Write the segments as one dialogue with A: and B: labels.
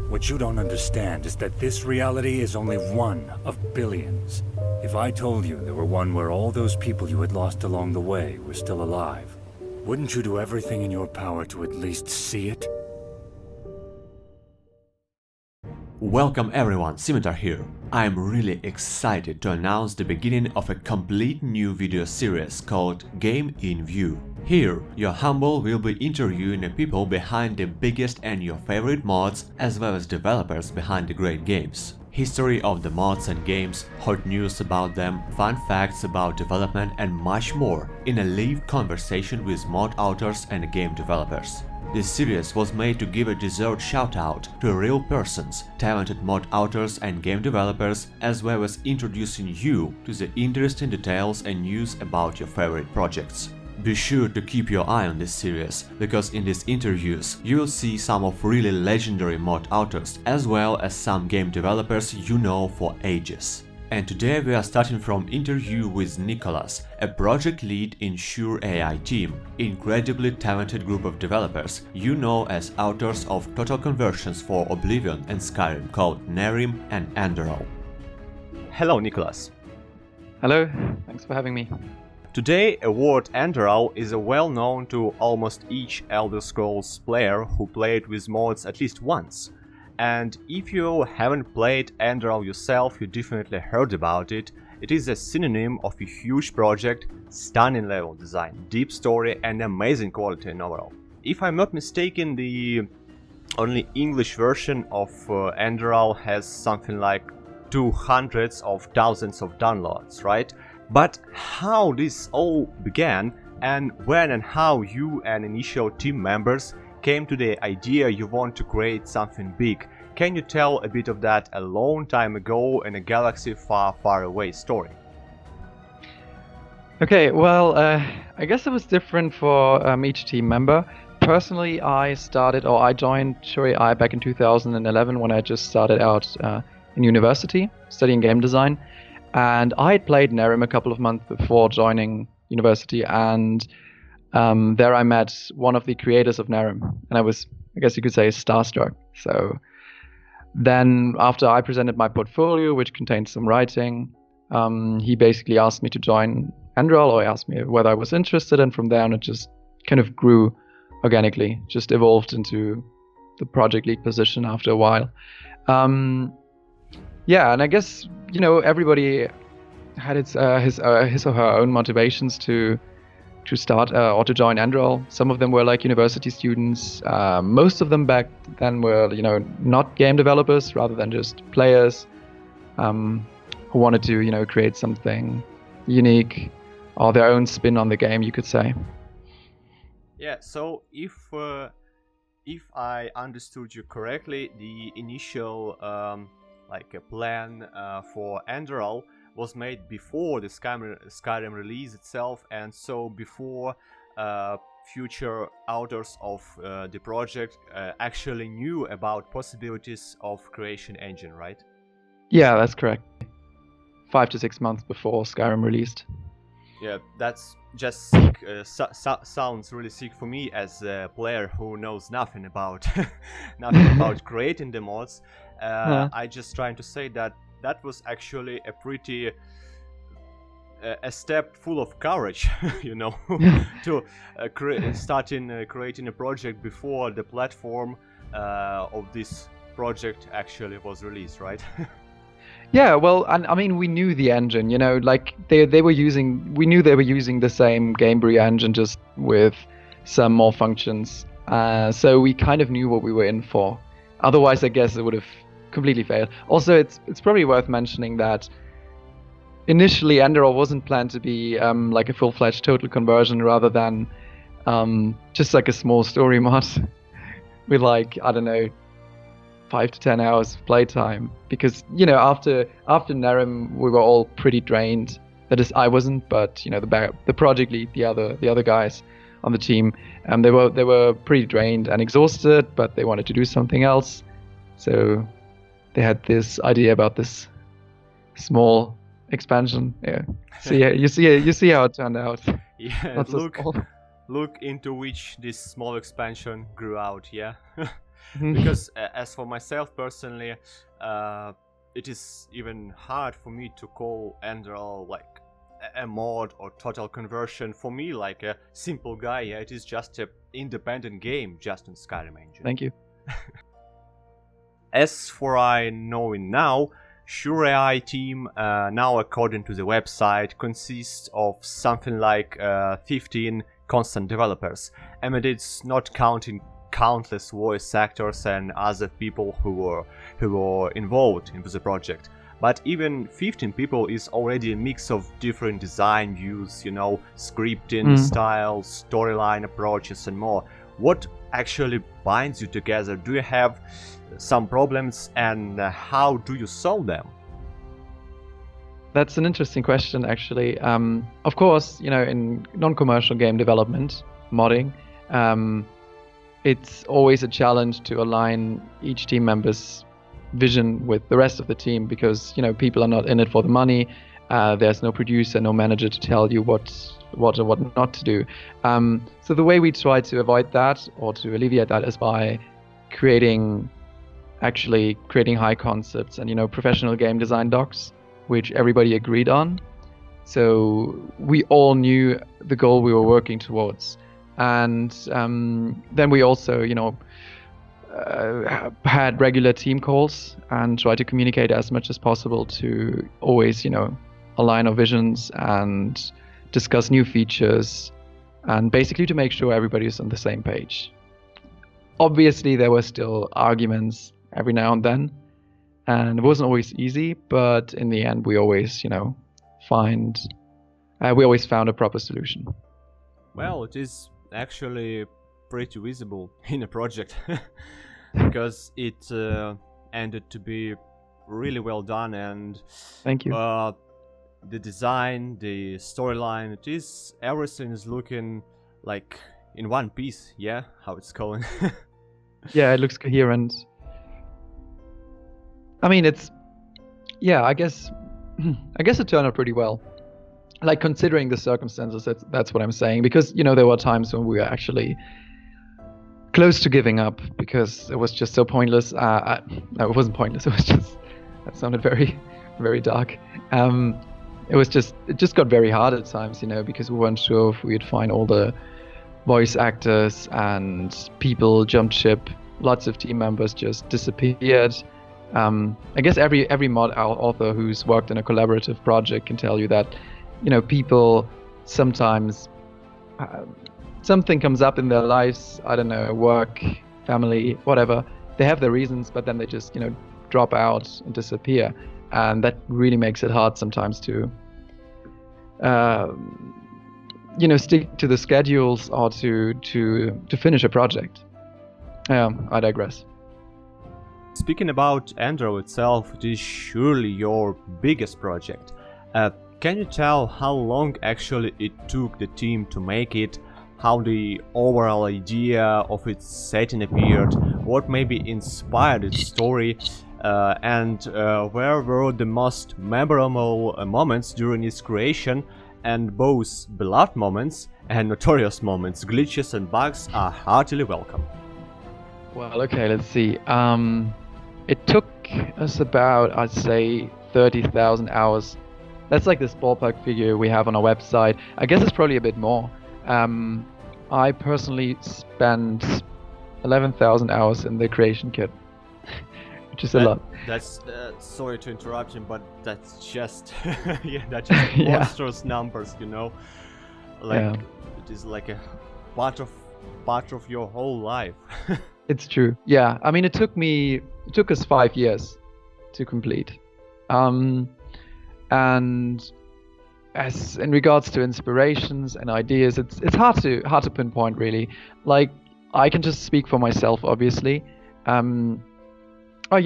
A: What you don't understand is that this reality is only one of billions. If I told you there were one where all those people you had lost along the way were still alive, wouldn't you do everything in your power to at least see it?
B: Welcome everyone, Sinitar here. I'm really excited to announce the beginning of a complete new video series called GameInView. Here, your humble will be interviewing the people behind the biggest and your favorite mods, as well as developers behind the great games. History of the mods and games, hot news about them, fun facts about development and much more in a live conversation with mod authors and game developers. This series was made to give a deserved shout-out to real persons, talented mod authors and game developers, as well as introducing you to the interesting details and news about your favorite projects. Be sure to keep your eye on this series, because in these interviews you will see some of really legendary mod authors, as well as some game developers you know for ages. And today we are starting from interview with Nicolas, a project lead in SureAI team, incredibly talented group of developers you know as authors of total conversions for Oblivion and Skyrim called Nehrim and Enderal. Hello Nicolas.
C: Hello, thanks for having me.
B: Today, a word Enderal is well known to almost each Elder Scrolls player who played with mods at least once. And if you haven't played Enderal yourself, you definitely heard about it. It is a synonym of a huge project, stunning level design, deep story and amazing quality in overall. If I'm not mistaken, the only English version of Enderal has something like 200s of thousands of downloads, right? But how this all began, and when and how you and initial team members came to the idea you want to create something big. Can you tell a bit of that a long time ago in a galaxy far, far away story?
C: Okay, well, I guess it was different for each team member. Personally, I joined SureAI back in 2011 when I just started out in university studying game design. And I had played Nehrim a couple of months before joining university, and there I met one of the creators of Nehrim, and I was, I guess you could say, starstruck. So then after I presented my portfolio, which contained some writing, he basically asked me to join Enderal, or asked me whether I was interested, and from there on it just kind of grew organically, just evolved into the project lead position after a while. Yeah, and I guess, you know, everybody had his or her own motivations to start or to join Enderal. Some of them were like university students. Most of them back then were, you know, not game developers, rather than just players who wanted to, you know, create something unique or their own spin on the game, you could say.
B: Yeah. So if I understood you correctly, the initial like a plan for Enderal was made before the Skyrim release itself, and so before future authors of the project actually knew about possibilities of creation engine, right?
C: Yeah, that's correct. 5 to 6 months before Skyrim released.
B: Yeah, that's just sick. Sounds really sick for me as a player who knows nothing about creating the mods. I just trying to say that was actually a pretty a step full of courage, you know, to creating a project before the platform of this project actually was released, right?
C: Yeah, well, and I mean, we knew the engine, you know, like we knew they were using the same Gamebree engine, just with some more functions. So we kind of knew what we were in for. Otherwise, I guess it would have completely failed. Also, it's probably worth mentioning that initially Enderal wasn't planned to be like a full-fledged total conversion, rather than just like a small story mod with, like, I don't know, 5 to 10 hours of playtime, because, you know, after Nehrim we were all pretty drained. That is, I wasn't, but, you know, the project lead, the other guys on the team, they were pretty drained and exhausted, but they wanted to do something else, so they had this idea about this small expansion. Yeah, so yeah, you see how it turned out.
B: Yeah, look into which this small expansion grew out. Yeah. Because as for myself personally, it is even hard for me to call Enderal like a mod or total conversion. For me, like a simple guy, it is just an independent game just in Skyrim engine.
C: Thank you.
B: As for I know it now, SureAI team, now according to the website, consists of something like 15 constant developers. And it's not counting countless voice actors and other people who were involved in the project. But even 15 people is already a mix of different design views, you know, scripting styles, storyline approaches and more. What actually binds you together? Do you have some problems, and how do you solve them?
C: That's an interesting question, actually. Of course, you know, in non-commercial game development, modding, it's always a challenge to align each team member's vision with the rest of the team, because, you know, people are not in it for the money. There's no producer, no manager to tell you what or what not to do. So the way we try to avoid that, or to alleviate that, is by creating high concepts and, you know, professional game design docs, which everybody agreed on. So we all knew the goal we were working towards. And then we also, you know, had regular team calls and tried to communicate as much as possible to always, you know, align our visions and discuss new features, and basically to make sure everybody is on the same page. Obviously, there were still arguments every now and then, and it wasn't always easy, but in the end, we always, you know, found a proper solution.
B: Well, it is actually pretty visible in a project because it ended to be really well done, and
C: thank you.
B: The design, the storyline, everything is looking like in one piece, yeah, how it's going.
C: Yeah, it looks coherent. I mean, I guess it turned out pretty well. Like, considering the circumstances, that's what I'm saying. Because, you know, there were times when we were actually close to giving up because it was just so pointless. No, it wasn't pointless. It was just, that sounded very, very dark. It just got very hard at times, you know, because we weren't sure if we'd find all the voice actors, and people jumped ship. Lots of team members just disappeared. I guess every mod author who's worked in a collaborative project can tell you that, you know, people sometimes, something comes up in their lives, I don't know, work, family, whatever. They have their reasons, but then they just, you know, drop out and disappear. And that really makes it hard sometimes to, you know, stick to the schedules or to finish a project. I digress.
B: Speaking about Enderal itself, it is surely your biggest project. Can you tell how long actually it took the team to make it? How the overall idea of its setting appeared? What maybe inspired its story? And where were the most memorable moments during its creation? And both beloved moments and notorious moments, glitches and bugs are heartily welcome.
C: Well, okay, let's see. It took us about, I'd say, 30,000 hours. That's like this ballpark figure we have on our website. I guess it's probably a bit more. I personally spent 11,000 hours in the creation kit, which is a lot.
B: That's sorry to interrupt you, but that's just that's just monstrous numbers, you know. Like it is like a part of your whole life.
C: It's true. Yeah, I mean, it took us 5 years to complete. And as in regards to inspirations and ideas, it's hard to pinpoint, really. Like, I can just speak for myself, obviously. You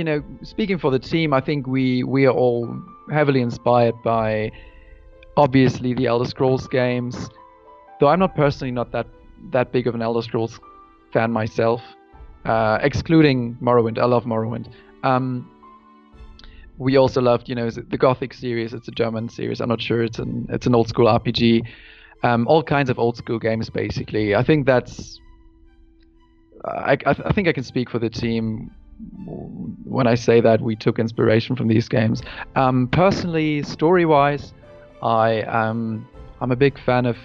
C: know, speaking for the team, I think we are all heavily inspired by, obviously, the Elder Scrolls games. Though I'm not personally not that big of an Elder Scrolls fan myself, excluding Morrowind. I love Morrowind. We also loved, you know, the Gothic series. It's a German series. I'm not sure. It's an old school RPG. All kinds of old school games, basically. I think that's I think I can speak for the team when I say that we took inspiration from these games. Personally, story-wise, I'm a big fan of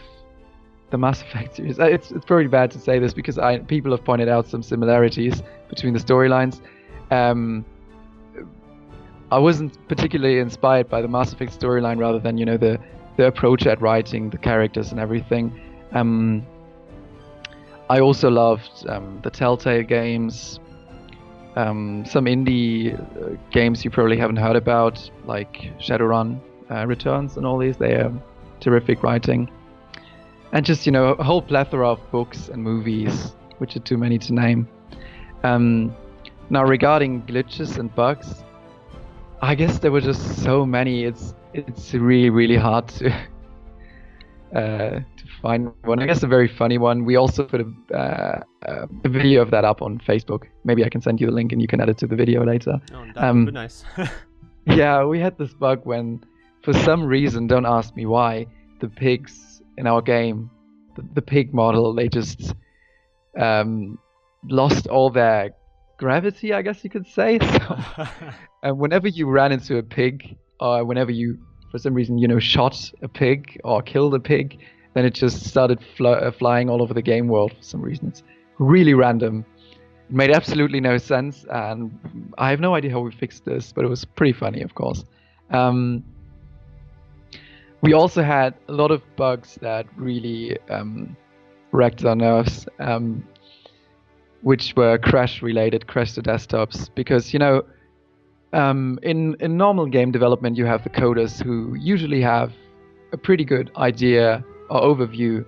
C: the Mass Effect series. It's very bad to say this because people have pointed out some similarities between the storylines. I wasn't particularly inspired by the Mass Effect storyline, rather than the approach at writing the characters and everything. I also loved the Telltale games, some indie games you probably haven't heard about, like Shadowrun Returns and all these. They are terrific writing. And just, a whole plethora of books and movies, which are too many to name. Now, regarding glitches and bugs, I guess there were just so many. It's really, really hard to find one. I guess a very funny one. We also put a video of that up on Facebook. Maybe I can send you the link and you can add it to the video later.
B: Oh, that would be nice.
C: Yeah, we had this bug when, for some reason, don't ask me why, the pigs in our game, the pig model, they just lost all their gravity, I guess you could say. So, and whenever you ran into a pig, or whenever you, for some reason, shot a pig or killed a pig, then it just started flying all over the game world for some reason. It's really random. It made absolutely no sense, and I have no idea how we fixed this, but it was pretty funny, of course. We also had a lot of bugs that really wrecked our nerves, which were crash to desktops, because in normal game development you have the coders who usually have a pretty good idea or overview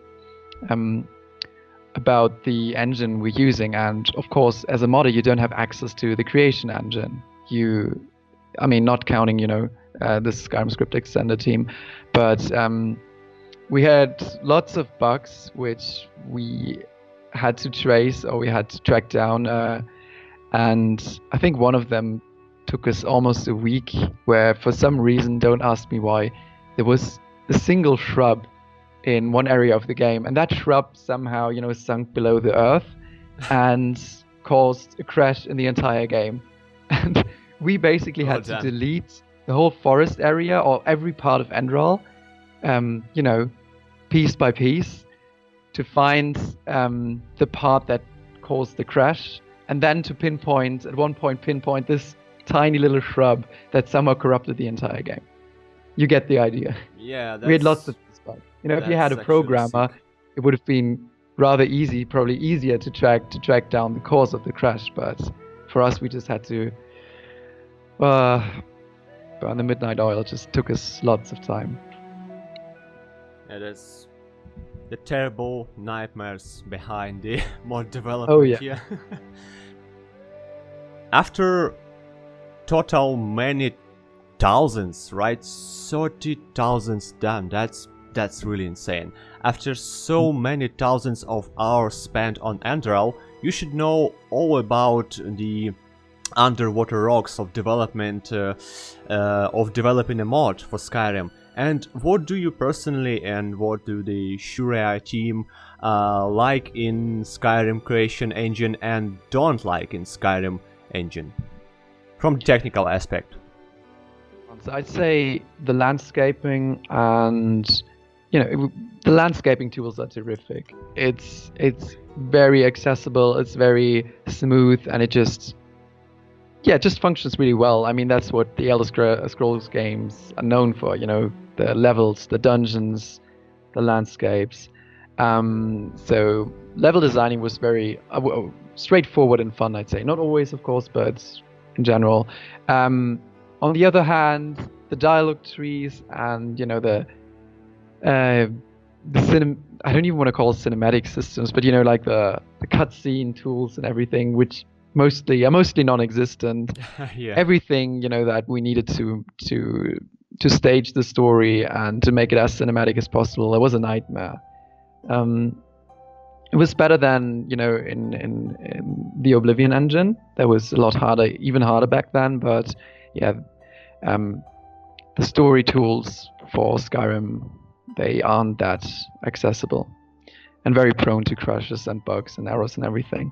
C: about the engine we're using, and of course as a modder you don't have access to the creation engine. Not counting the Skyrim script extender team, but we had lots of bugs which we had to trace, or we had to track down, and I think one of them took us almost a week, where for some reason, don't ask me why, there was a single shrub in one area of the game, and that shrub somehow sunk below the earth and caused a crash in the entire game. And we basically had to delete the whole forest area, or every part of Enderal, piece by piece, to find the part that caused the crash, and then to pinpoint this tiny little shrub that somehow corrupted the entire game. You get the idea.
B: Yeah,
C: we had lots of this bug. If you had a programmer, it would have been rather easy, probably easier to track down the cause of the crash. But for us, we just had to burn the midnight oil. It just took us lots of time.
B: It is the terrible nightmares behind the mod development.
C: Oh yeah.
B: Here. After total many thousands, right? 30,000 done. That's really insane. After so many thousands of hours spent on Enderal, you should know all about the underwater rocks of development, of developing a mod for Skyrim. And what do you personally and what do the SureAI team like in Skyrim creation engine and don't like in Skyrim engine, from the technical aspect?
C: So I'd say the landscaping and the landscaping tools are terrific. It's very accessible, it's very smooth, and it just functions really well. I mean, that's what the Elder Scrolls games are known for, the levels, the dungeons, the landscapes. So level designing was very straightforward and fun, I'd say. Not always, of course, but in general. On the other hand, the dialogue trees and I don't even want to call it cinematic systems, but like the cutscene tools and everything, which are mostly non-existent.
B: Yeah.
C: Everything that we needed to stage the story and to make it as cinematic as possible, it was a nightmare. It was better than in the Oblivion engine. That was a lot harder, even harder back then. But yeah, the story tools for Skyrim, they aren't that accessible. and very prone to crashes and bugs and errors and everything.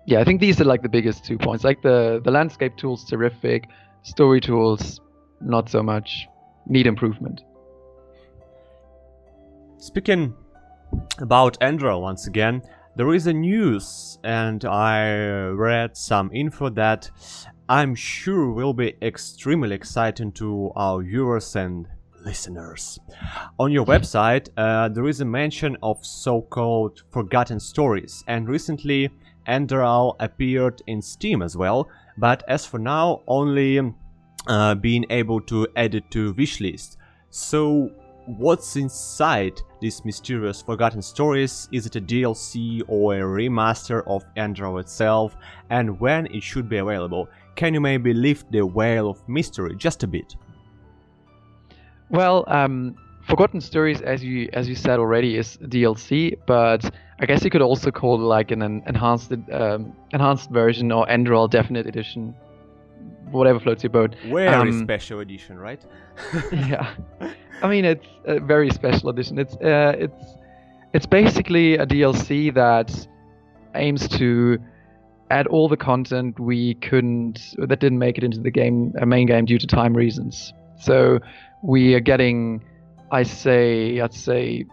C: Yeah, I think these are like the biggest 2 points. Like the landscape tools, terrific. Story tools, not so much. Need improvement.
B: Speaking about Enderal once again, there is a news, and I read some info that I'm sure will be extremely exciting to our viewers and listeners. On your website, there is a mention of so-called forgotten stories, and recently Enderal appeared in Steam as well, but as for now only being able to add it to wishlist. So what's inside these mysterious forgotten stories? Is it a DLC or a remaster of Enderal itself, and when it should be available? Can you maybe lift the veil of mystery just a bit?
C: Well, Forgotten Stories, as you said already, is DLC, but I guess you could also call it like an enhanced version or Enderal Definite Edition, whatever floats your boat.
B: Very special edition, right?
C: Yeah, I mean it's a very special edition. It's basically a DLC that aims to add all the content that didn't make it into the main game due to time reasons. So we are getting, I'd say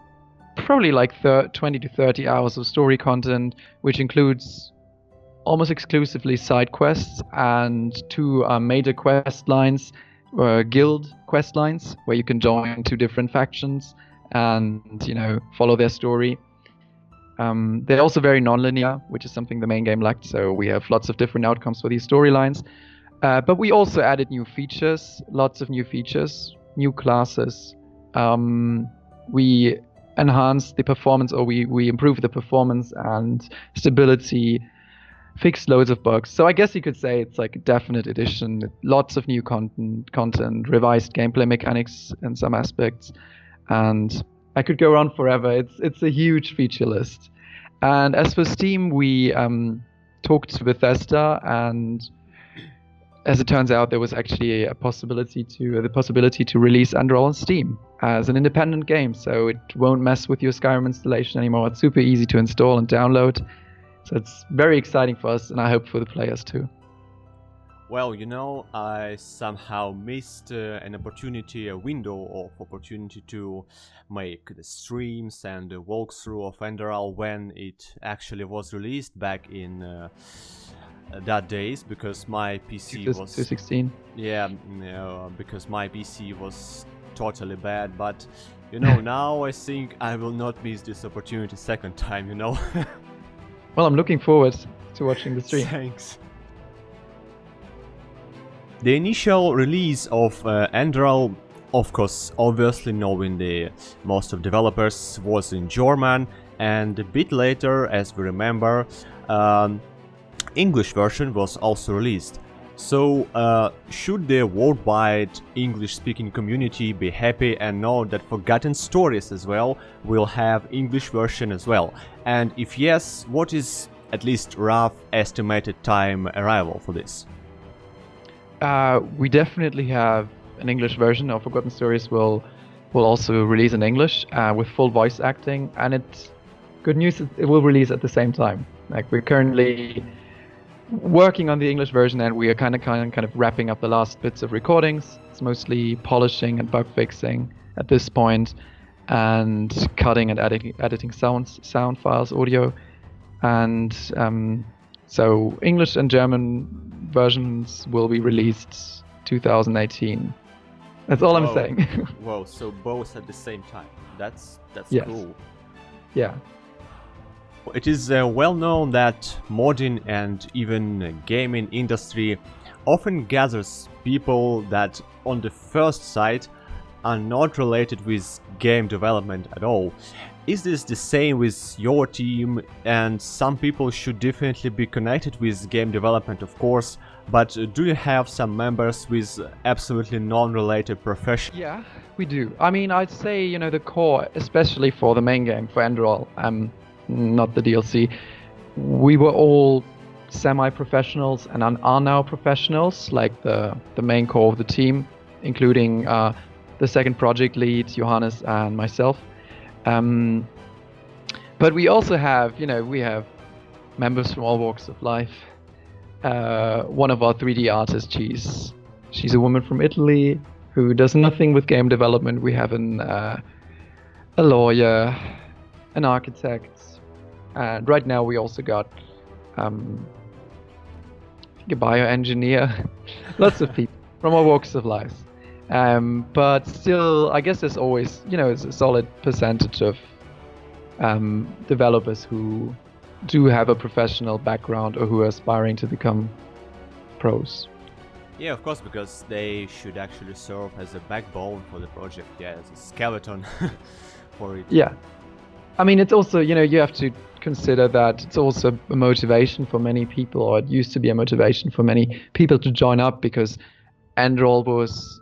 C: probably like 20 to 30 hours of story content, which includes almost exclusively side quests and 2 major quest lines, guild quest lines, where you can join 2 different factions and follow their story. They're also very non-linear, which is something the main game lacked, so we have lots of different outcomes for these storylines. But we also added new features, lots of new features, new classes. We enhanced the performance, or we improved the performance and stability, fixed loads of bugs. So I guess you could say it's like a definite edition, lots of new content, revised gameplay mechanics in some aspects, and I could go on forever. It's a huge feature list. And as for Steam, we talked to Bethesda, and as it turns out, there was actually the possibility to release Enderal on Steam as an independent game, so it won't mess with your Skyrim installation anymore. It's super easy to install and download, so it's very exciting for us, and I hope for the players too.
B: Well, I somehow missed an opportunity, a window of opportunity to make the streams and the walkthrough of Enderal when it actually was released back in that days, because my PC was
C: 2016.
B: Yeah, because my PC was totally bad, but now I think I will not miss this opportunity second time.
C: Well, I'm looking forward to watching the stream.
B: Thanks. The initial release of Enderal, of course, obviously knowing the most of developers, was in German, and a bit later, as we remember, English version was also released. So should the worldwide English-speaking community be happy and know that Forgotten Stories as well will have English version as well? And if yes, what is at least rough estimated time arrival for this?
C: We definitely have an English version of Forgotten Stories. Will also release in English with full voice acting, and it's good news. It will release at the same time. Like, we're currently working on the English version, and we are kind of wrapping up the last bits of recordings. It's mostly polishing and bug fixing at this point, and cutting and editing sound files, audio, and so English and German versions will be released 2018. That's all I'm saying.
B: Whoa, so both at the same time. That's
C: yes.
B: Cool.
C: Yeah.
B: It is well known that modding and even gaming industry often gathers people that on the first sight are not related with game development at all. Is this the same with your team? And some people should definitely be connected with game development, of course, but do you have some members with absolutely non-related profession?
C: Yeah, we do. I mean, I'd say, the core, especially for the main game, for Enderal, not the DLC, we were all semi-professionals and are now professionals, like the main core of the team, including the second project lead, Johannes, and myself. But we also have, we have members from all walks of life. One of our 3D artists, she's a woman from Italy who does nothing with game development. We have a lawyer, an architect, and right now we also got I think a bioengineer. Lots of people from all walks of life. But still, I guess there's always, it's a solid percentage of developers who do have a professional background or who are aspiring to become pros.
B: Yeah, of course, because they should actually serve as a backbone for the project, as a skeleton for it.
C: Yeah. I mean, it's also, you have to consider that it's also a motivation for many people, or it used to be a motivation for many people to join up, because Enderal was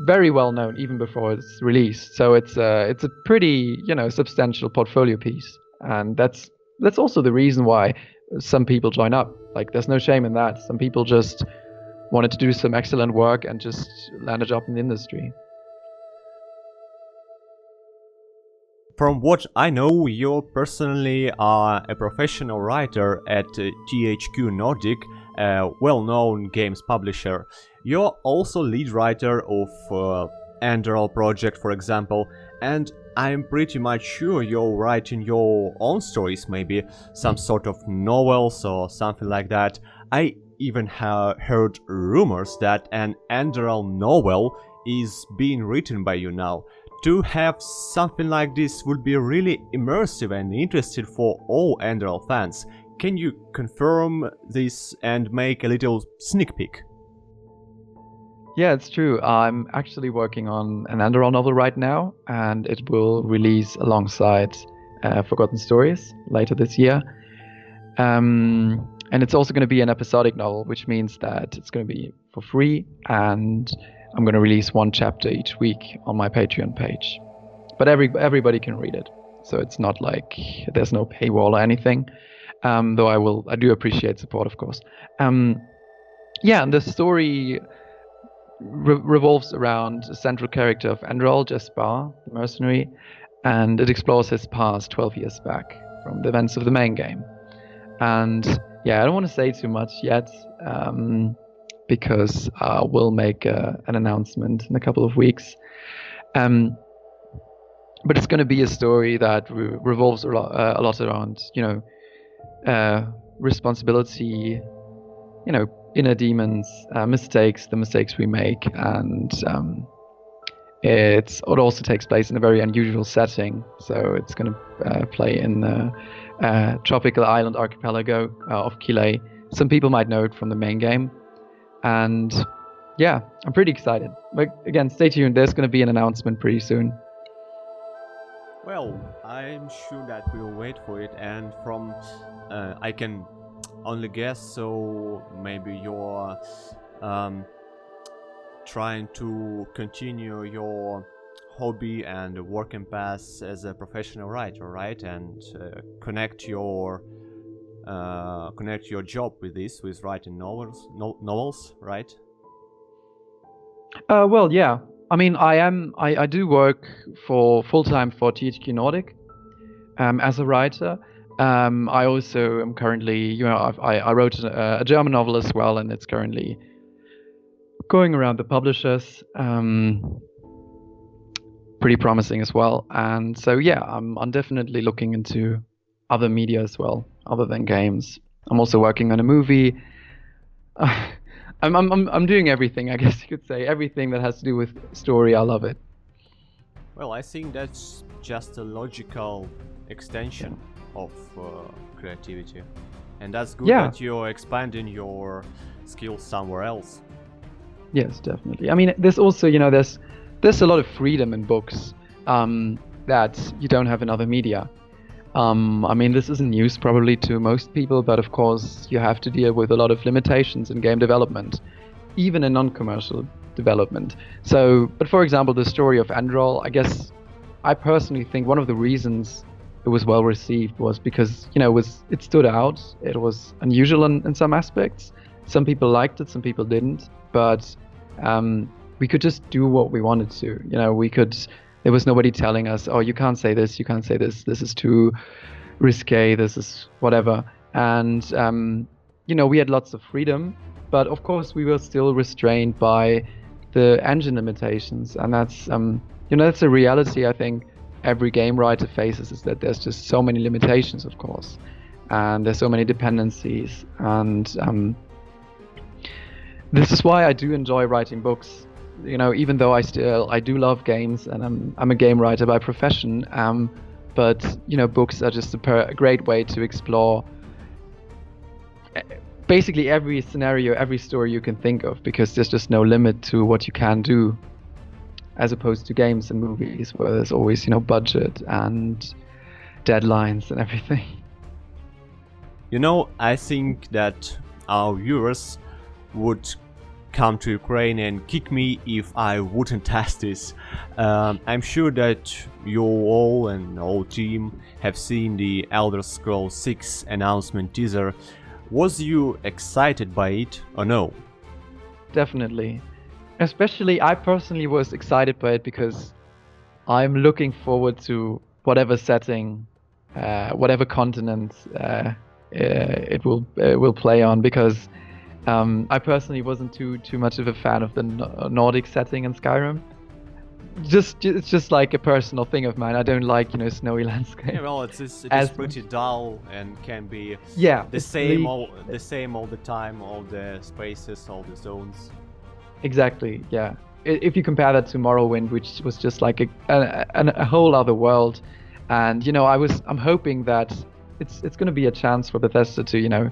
C: very well known even before its release. So it's a pretty, substantial portfolio piece. And that's also the reason why some people join up. Like, there's no shame in that. Some people just wanted to do some excellent work and just land a job in the industry.
B: From what I know, you personally are a professional writer at THQ Nordic, a well-known games publisher. You're also lead writer of Enderal project, for example, and I'm pretty much sure you're writing your own stories, maybe some sort of novels or something like that. I even have heard rumors that an Enderal novel is being written by you now. To have something like this would be really immersive and interesting for all Enderal fans. Can you confirm this and make a little sneak peek?
C: Yeah, it's true. I'm actually working on an Enderal novel right now, and it will release alongside Forgotten Stories later this year. And it's also going to be an episodic novel, which means that it's going to be for free, and I'm going to release one chapter each week on my Patreon page. But everybody can read it, so it's not like there's no paywall or anything. Though I do appreciate support, of course. Yeah, and the story revolves around a central character of Enderal, Jespar, the mercenary, and it explores his past 12 years back from the events of the main game. And yeah, I don't want to say too much yet, because we'll make an announcement in a couple of weeks. But it's going to be a story that revolves a lot around, responsibility, inner demons, mistakes, the mistakes we make, and it also takes place in a very unusual setting. So it's going to play in the tropical island archipelago of Chile. Some people might know it from the main game, and yeah, I'm pretty excited. But again, stay tuned. There's going to be an announcement pretty soon.
B: Well, I'm sure that we'll wait for it, and from I can only guess, so maybe you're trying to continue your hobby and working path as a professional writer, right? And connect your job with this, with writing novels, right?
C: Well, yeah. I mean, I do work full-time for THQ Nordic as a writer. I also am currently, I wrote a German novel as well, and it's currently going around the publishers. Pretty promising as well. And so, yeah, I'm definitely looking into other media as well, other than games. I'm also working on a movie. I'm doing everything, I guess you could say. Everything that has to do with story, I love it.
B: Well, I think that's just a logical extension of creativity, and that's good that you're expanding your skills somewhere else.
C: Yes, definitely. I mean, there's also, there's a lot of freedom in books that you don't have in other media. I mean, this isn't news probably to most people, but of course you have to deal with a lot of limitations in game development, even in non-commercial development. So, but for example, the story of Enderal, I guess I personally think one of the reasons it was well received was because, it stood out. It was unusual in some aspects. Some people liked it, some people didn't, but we could just do what we wanted to. We could There was nobody telling us, oh, you can't say this, you can't say this is too risque, this is whatever. And we had lots of freedom, but of course we were still restrained by the engine limitations, and that's that's a reality I think every game writer faces, is that there's just so many limitations, of course, and there's so many dependencies, and this is why I do enjoy writing books. Even though I do love games, and I'm a game writer by profession, but books are just a great way to explore basically every scenario, every story you can think of, because there's just no limit to what you can do, as opposed to games and movies where there's always budget and deadlines and everything.
B: I think that our viewers would come to Ukraine and kick me if I wouldn't test this. I'm sure that you all and whole team have seen the Elder Scrolls 6 announcement teaser. Was you excited by it or no?
C: Definitely. Especially I personally was excited by it because I'm looking forward to whatever setting, whatever continent it will play on, because I personally wasn't too much of a fan of the Nordic setting in Skyrim. It's just like a personal thing of mine. I don't like snowy landscape.
B: Yeah, well, it is pretty dull and can be the same all the time, all the spaces, all the zones.
C: Exactly. Yeah. If you compare that to Morrowind, which was just like a whole other world, and I'm hoping that it's going to be a chance for Bethesda to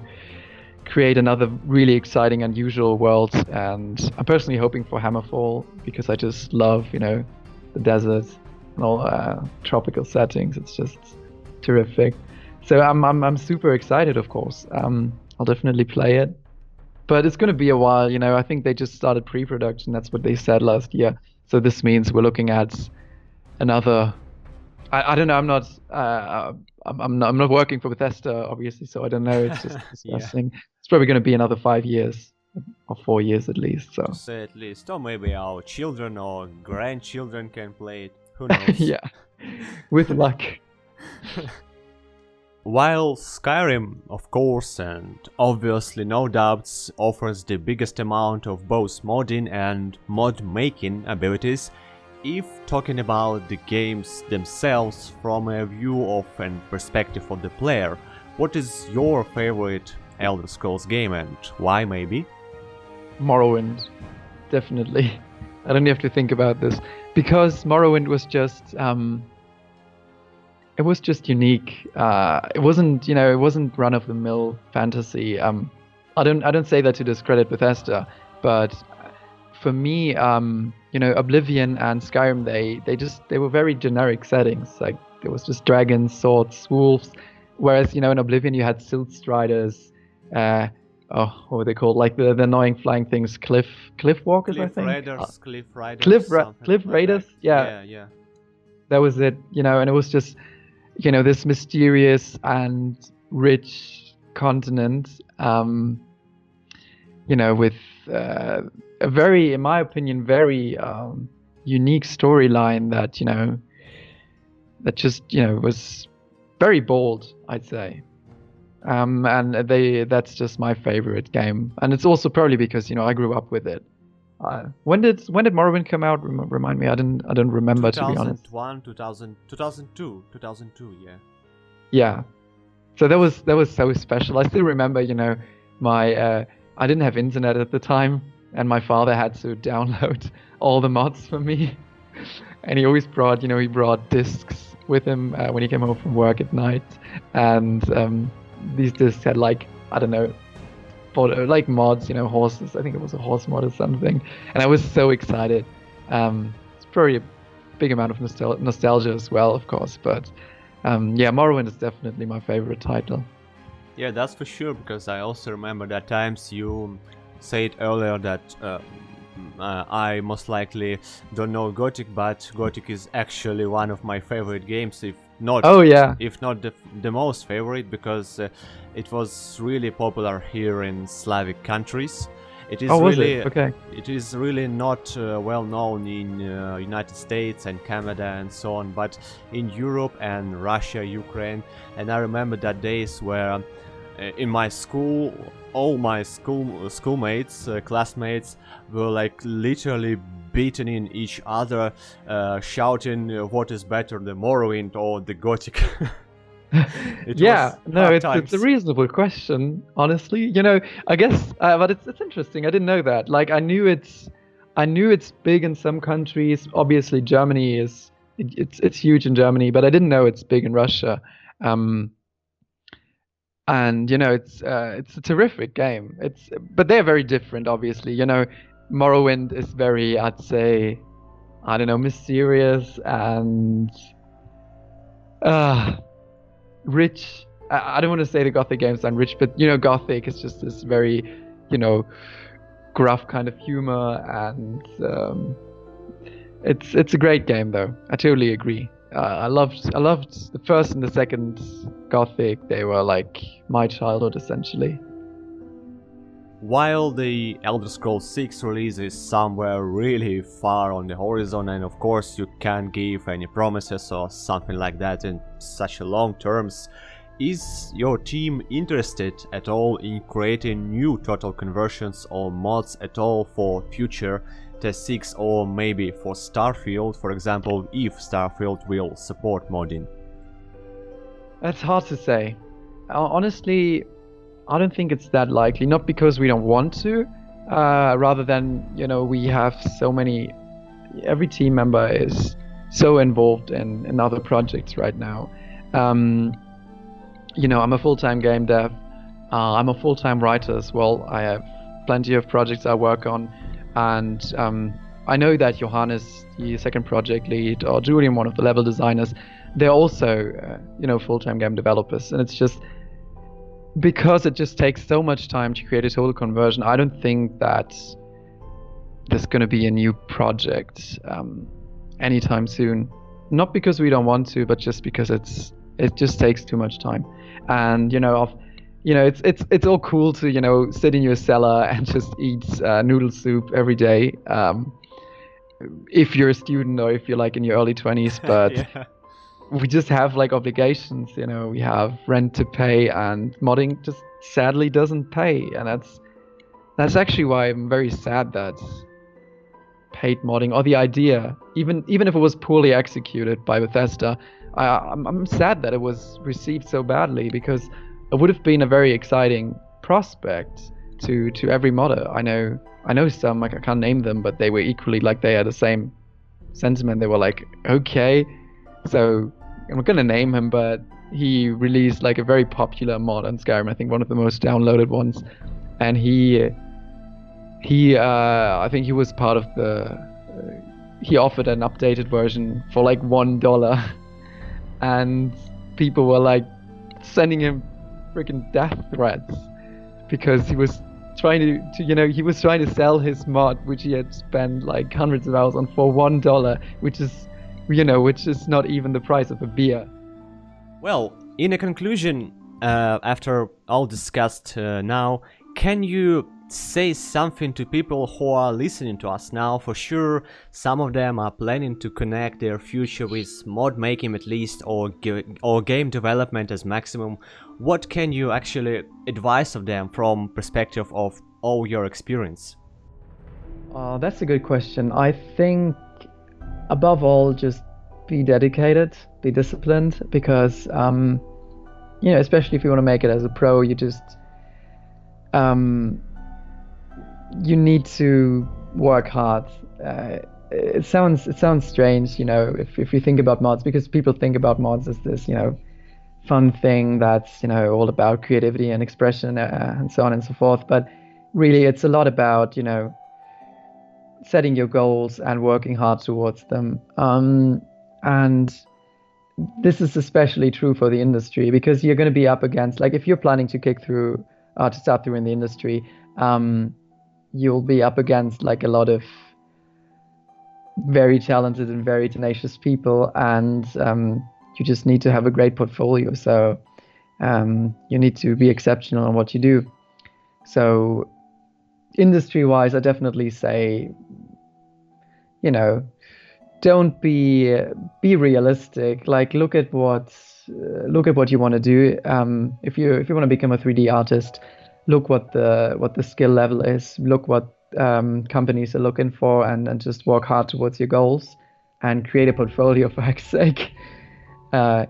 C: create another really exciting, unusual world. And I'm personally hoping for Hammerfall, because I just love the desert and all tropical settings. It's just terrific. So I'm super excited, of course. I'll definitely play it, but it's going to be a while. I think they just started pre-production. That's what they said last year. So this means we're looking at another. I don't know. I'm not working for Bethesda, obviously, so I don't know. It's just discussing. Yeah. It's probably going to be another 5 years, or 4 years at least. So
B: say at least, or maybe our children or grandchildren can play it. Who knows?
C: Yeah, with luck.
B: While Skyrim, of course, and obviously no doubts, offers the biggest amount of both modding and mod-making abilities, if talking about the games themselves from a view of and perspective of the player, what is your favorite Elder Scrolls game and why maybe?
C: Morrowind, definitely. I don't have to think about this, because Morrowind was just it was just unique. It wasn't run-of-the-mill fantasy. I don't say that to discredit Bethesda, but for me, Oblivion and Skyrim, they were very generic settings. Like there was just dragons, swords, wolves. Whereas in Oblivion you had silt striders. What were they called? Like the annoying flying things, cliff walkers, I think.
B: Cliff riders.
C: Cliff raiders.
B: Like
C: yeah. That was it. And it was just this mysterious and rich continent. With a very, in my opinion, very unique storyline that just was very bold, I'd say. And that's just my favorite game, and it's also probably because I grew up with it. When did Morrowind come out? Remind me. I don't remember, to be honest.
B: 2002, yeah.
C: Yeah. So that was so special. I still remember, my I didn't have internet at the time, and my father had to download all the mods for me. And he always brought discs with him when he came home from work at night, and these discs had mods, horses. I think it was a horse mod or something, and I was so excited. It's probably a big amount of nostalgia as well, of course, but Morrowind is definitely my favorite title.
B: Yeah, that's for sure, because I also remember that times you said earlier that I most likely don't know Gothic, but Gothic is actually one of my favorite games, if not the most favorite, because it was really popular here in Slavic countries, It is
C: Oh, was
B: really
C: it? Okay.
B: it is really not well known in United States and Canada and so on, but in Europe and Russia, Ukraine. And I remember that days where in my school, all my schoolmates, classmates were like literally beating in each other, shouting what is better, the Morrowind or the Gothic.
C: Yeah, no, it's
B: times.
C: a reasonable question, honestly. You know, I guess, but it's interesting. I didn't know that. Like, I knew it's big in some countries. Obviously, Germany it's huge in Germany, but I didn't know it's big in Russia. And you know, it's a terrific game. But they're very different, obviously. You know, Morrowind is very, I'd say, I don't know, mysterious and rich. I don't want to say the Gothic games aren't rich, but you know, Gothic is just this very, you know, gruff kind of humor, and it's a great game though. I totally agree. I loved the first and the second Gothic. They were like my childhood essentially.
B: While the Elder Scrolls 6 release is somewhere really far on the horizon, and of course you can't give any promises or something like that in such a long terms, is your team interested at all in creating new total conversions or mods at all for future TS6 or maybe for Starfield, for example, if Starfield will support modding?
C: That's hard to say. Honestly, I don't think it's that likely. Not because we don't want to, rather than, you know, we have so many. Every team member is so involved in other projects right now. You know, I'm a full-time game dev. I'm a full-time writer as well. I have plenty of projects I work on, and I know that Johannes, the second project lead, or Julian, one of the level designers, they're also, you know, full-time game developers, and it's just because it just takes so much time to create a total conversion. I don't think that there's going to be a new project anytime soon. Not because we don't want to, but just because it just takes too much time. And you know, it's all cool to, you know, sit in your cellar and just eat noodle soup every day, if you're a student or if you're like in your early 20s. But
B: Yeah.
C: we just have like obligations, you know, we have rent to pay, and modding just sadly doesn't pay. And that's actually why I'm very sad that paid modding, or the idea, even if it was poorly executed by Bethesda, I'm sad that it was received so badly, because it would have been a very exciting prospect to every modder. I know some, like I can't name them, but they were equally like, they had the same sentiment. They were like, okay, so I'm not gonna name him, but he released like a very popular mod on Skyrim, I think one of the most downloaded ones, and he I think he was part of the he offered an updated version for like $1, and people were like sending him freaking death threats because he was trying to you know, he was trying to sell his mod, which he had spent like hundreds of hours on, for $1, which is, you know, which is not even the price of a beer.
B: Well, in a conclusion, after all discussed now, can you say something to people who are listening to us now? For sure, some of them are planning to connect their future with mod making at least, or game development as maximum. What can you actually advise of them from perspective of all your experience?
C: That's a good question. I think above all, just be dedicated, be disciplined, because you know, especially if you want to make it as a pro, you just you need to work hard. It sounds strange, you know, if you think about mods, because people think about mods as this, you know, fun thing that's, you know, all about creativity and expression and so on and so forth. But really, it's a lot about, you know, setting your goals and working hard towards them. And this is especially true for the industry, because you're going to be up against, like, if you're planning to kick through, to start through in the industry, you'll be up against like a lot of very talented and very tenacious people, and you just need to have a great portfolio. So you need to be exceptional in what you do. So industry-wise, I definitely say, you know, don't be realistic. Like, look at what you want to do. If you want to become a 3D artist, look what the skill level is. Look what companies are looking for, and just work hard towards your goals, and create a portfolio for heck's sake.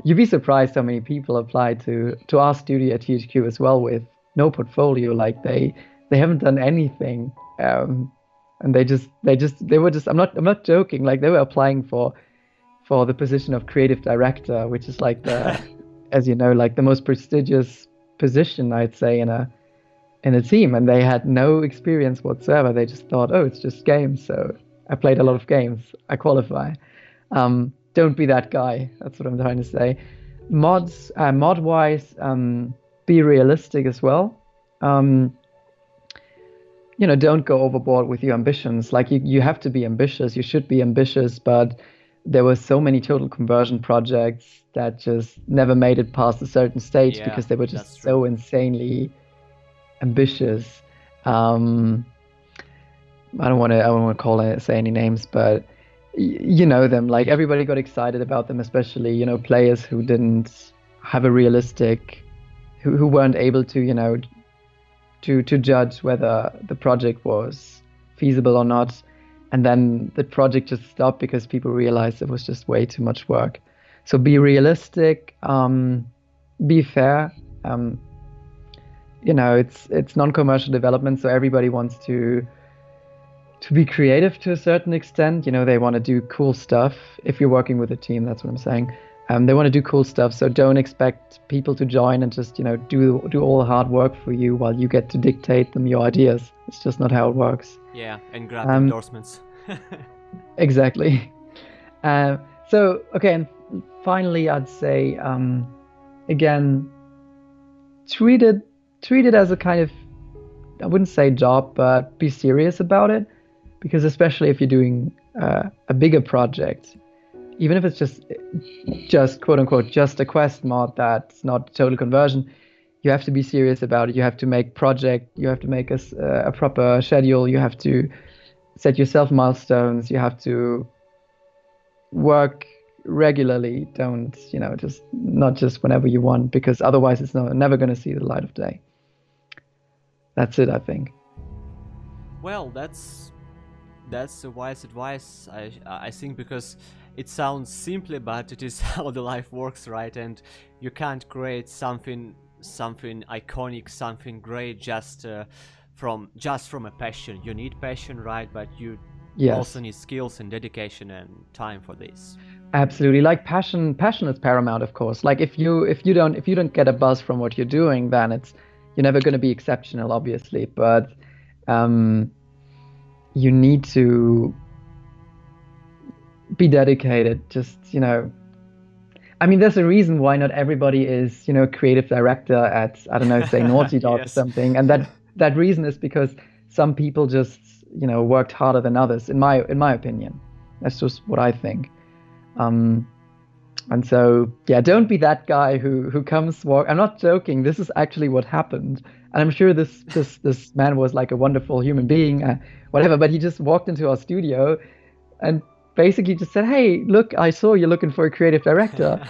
C: You'd be surprised how many people apply to our studio at THQ as well with no portfolio. Like they haven't done anything, and they were just. I'm not joking. Like, they were applying for the position of creative director, which is like the, as you know, like the most prestigious position, I'd say, in a team, and they had no experience whatsoever. They just thought, oh, it's just games. So I played a lot of games, I qualify. Don't be that guy. That's what I'm trying to say. Mod wise, be realistic as well. Don't go overboard with your ambitions. Like, you have to be ambitious. You should be ambitious, but there were so many total conversion projects that just never made it past a certain stage because they were just so insanely ambitious. I don't want to say any names, but you know them. Like, everybody got excited about them, especially players who didn't have a realistic, who weren't able to to judge whether the project was feasible or not, and then the project just stopped because people realized it was just way too much work. So be realistic, be fair. It's non-commercial development, so everybody wants to be creative to a certain extent. They want to do cool stuff. If you're working with a team, that's what I'm saying. They want to do cool stuff, so don't expect people to join and just do all the hard work for you while you get to dictate them your ideas. It's just not how it works.
B: Yeah, and grab endorsements.
C: Exactly. So okay, and finally, I'd say again, treat it as a kind of, I wouldn't say job, but be serious about it, because especially if you're doing a bigger project, even if it's just quote unquote just a quest mod that's not total conversion, you have to be serious about it. You have to make you have to make a proper schedule. You have to set yourself milestones. You have to work regularly. Don't not just whenever you want, because otherwise it's never going to see the light of day. That's it, I think.
B: Well, that's a wise advice, I think, because it sounds simply, but it is how the life works, right? And you can't create something iconic, something great just from a passion. You need passion, right? But you also need skills and dedication and time for this.
C: Absolutely. Like, passion is paramount, of course. Like, if you don't get a buzz from what you're doing, then you're never going to be exceptional, obviously. But you need to be dedicated. Just I mean, there's a reason why not everybody is creative director at, I don't know, say Naughty Dog or something, and that reason is because some people just worked harder than others. In my opinion, that's just what I think. And so, yeah, don't be that guy who comes walk. I'm not joking. This is actually what happened, and I'm sure this man was like a wonderful human being, whatever. But he just walked into our studio, and basically just said, "Hey, look, I saw you're looking for a creative director.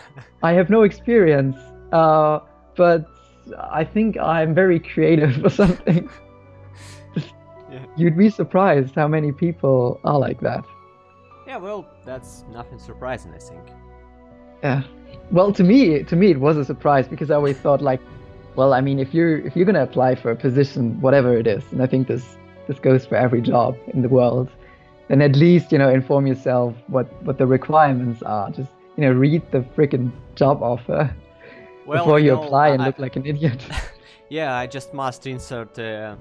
C: I have no experience, but I think I'm very creative or something." You'd be surprised how many people are like that.
B: Yeah, well, that's nothing surprising, I think.
C: Yeah. Well, to me it was a surprise, because I always thought, like, well, I mean, if you're gonna apply for a position, whatever it is, and I think this goes for every job in the world, then at least inform yourself what the requirements are. Just read the freaking job offer before you apply and look like an idiot.
B: Yeah, I just must insert a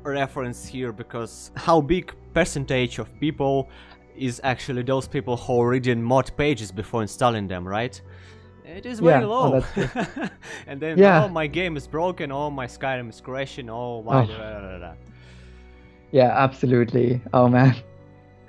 B: reference here, because how big percentage of people is actually those people who are reading mod pages before installing them, right? It is very low. Oh, that's true. And then, oh, my game is broken, oh, my Skyrim is crashing, oh, why?
C: Yeah, absolutely. Oh man,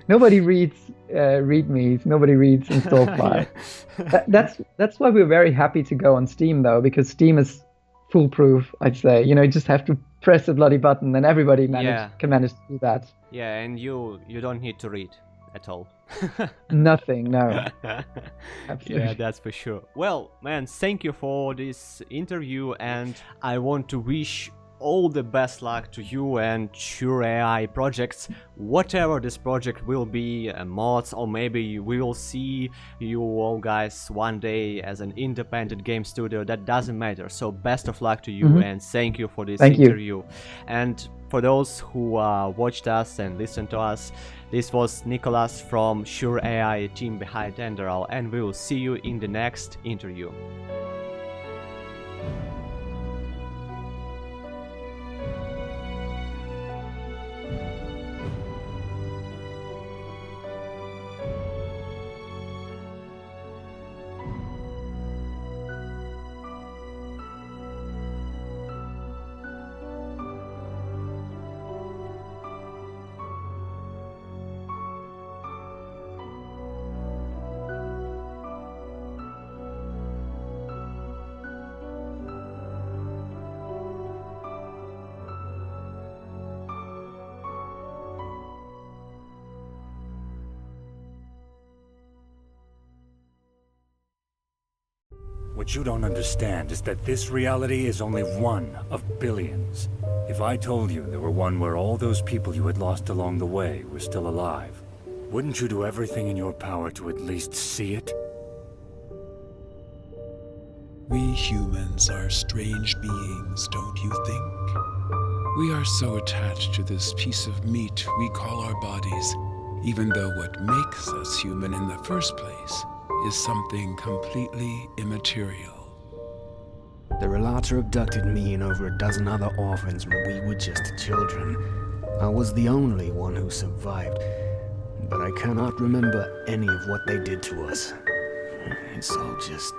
C: nobody reads readmes. Nobody reads install files. That's why we're very happy to go on Steam, though, because Steam is foolproof. I'd say you just have to press a bloody button, and everybody
B: Yeah.
C: can manage to do that.
B: Yeah, and you don't need to read at all.
C: Nothing, no. Absolutely.
B: Yeah, that's for sure. Well, man, thank you for this interview, and I want to wish all the best luck to you and SureAI projects, whatever this project will be, mods, or maybe we will see you all guys one day as an independent game studio. That doesn't matter. So best of luck to you, and thank you for this interview. And for those who watched us and listened to us, this was Nicolas from SureAI, team behind Enderal, and we will see you in the next interview.
A: What you don't understand is that this reality is only one of billions. If I told you there were one where all those people you had lost along the way were still alive, wouldn't you do everything in your power to at least see it?
D: We humans are strange beings, don't you think? We are so attached to this piece of meat we call our bodies, even though what makes us human in the first place is something completely immaterial.
E: The Relator abducted me and over a dozen other orphans when we were just children. I was the only one who survived, but I cannot remember any of what they did to us. It's all just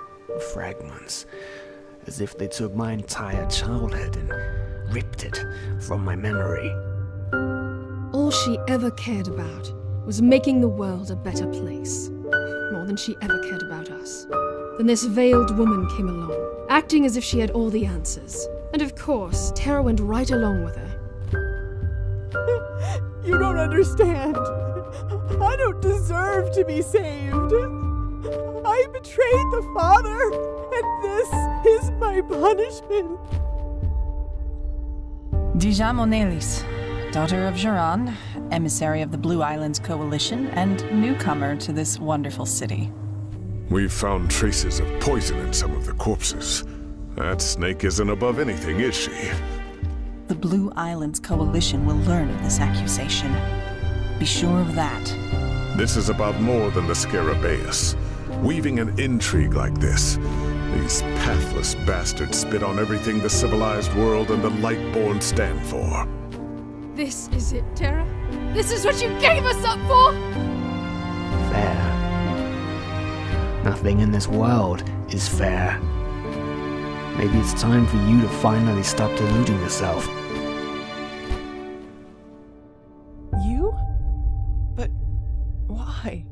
E: fragments, as if they took my entire childhood and ripped it from my memory.
F: All she ever cared about was making the world a better place, more than she ever cared about us. Then this veiled woman came along, acting as if she had all the answers. And of course, Tara went right along with her.
G: You don't understand. I don't deserve to be saved. I betrayed the father, and this is my punishment.
H: Dija Monelis, daughter of Joran, emissary of the Blue Islands Coalition, and newcomer to this wonderful city.
I: We've found traces of poison in some of the corpses. That snake isn't above anything, is she?
H: The Blue Islands Coalition will learn of this accusation. Be sure of that.
I: This is about more than the Scarabaeus. Weaving an intrigue like this, these pathless bastards spit on everything the civilized world and the Lightborn stand for.
F: This is it, Tara? This is what you gave us up for?
E: Fair. Nothing in this world is fair. Maybe it's time for you to finally stop deluding yourself.
G: You? But why?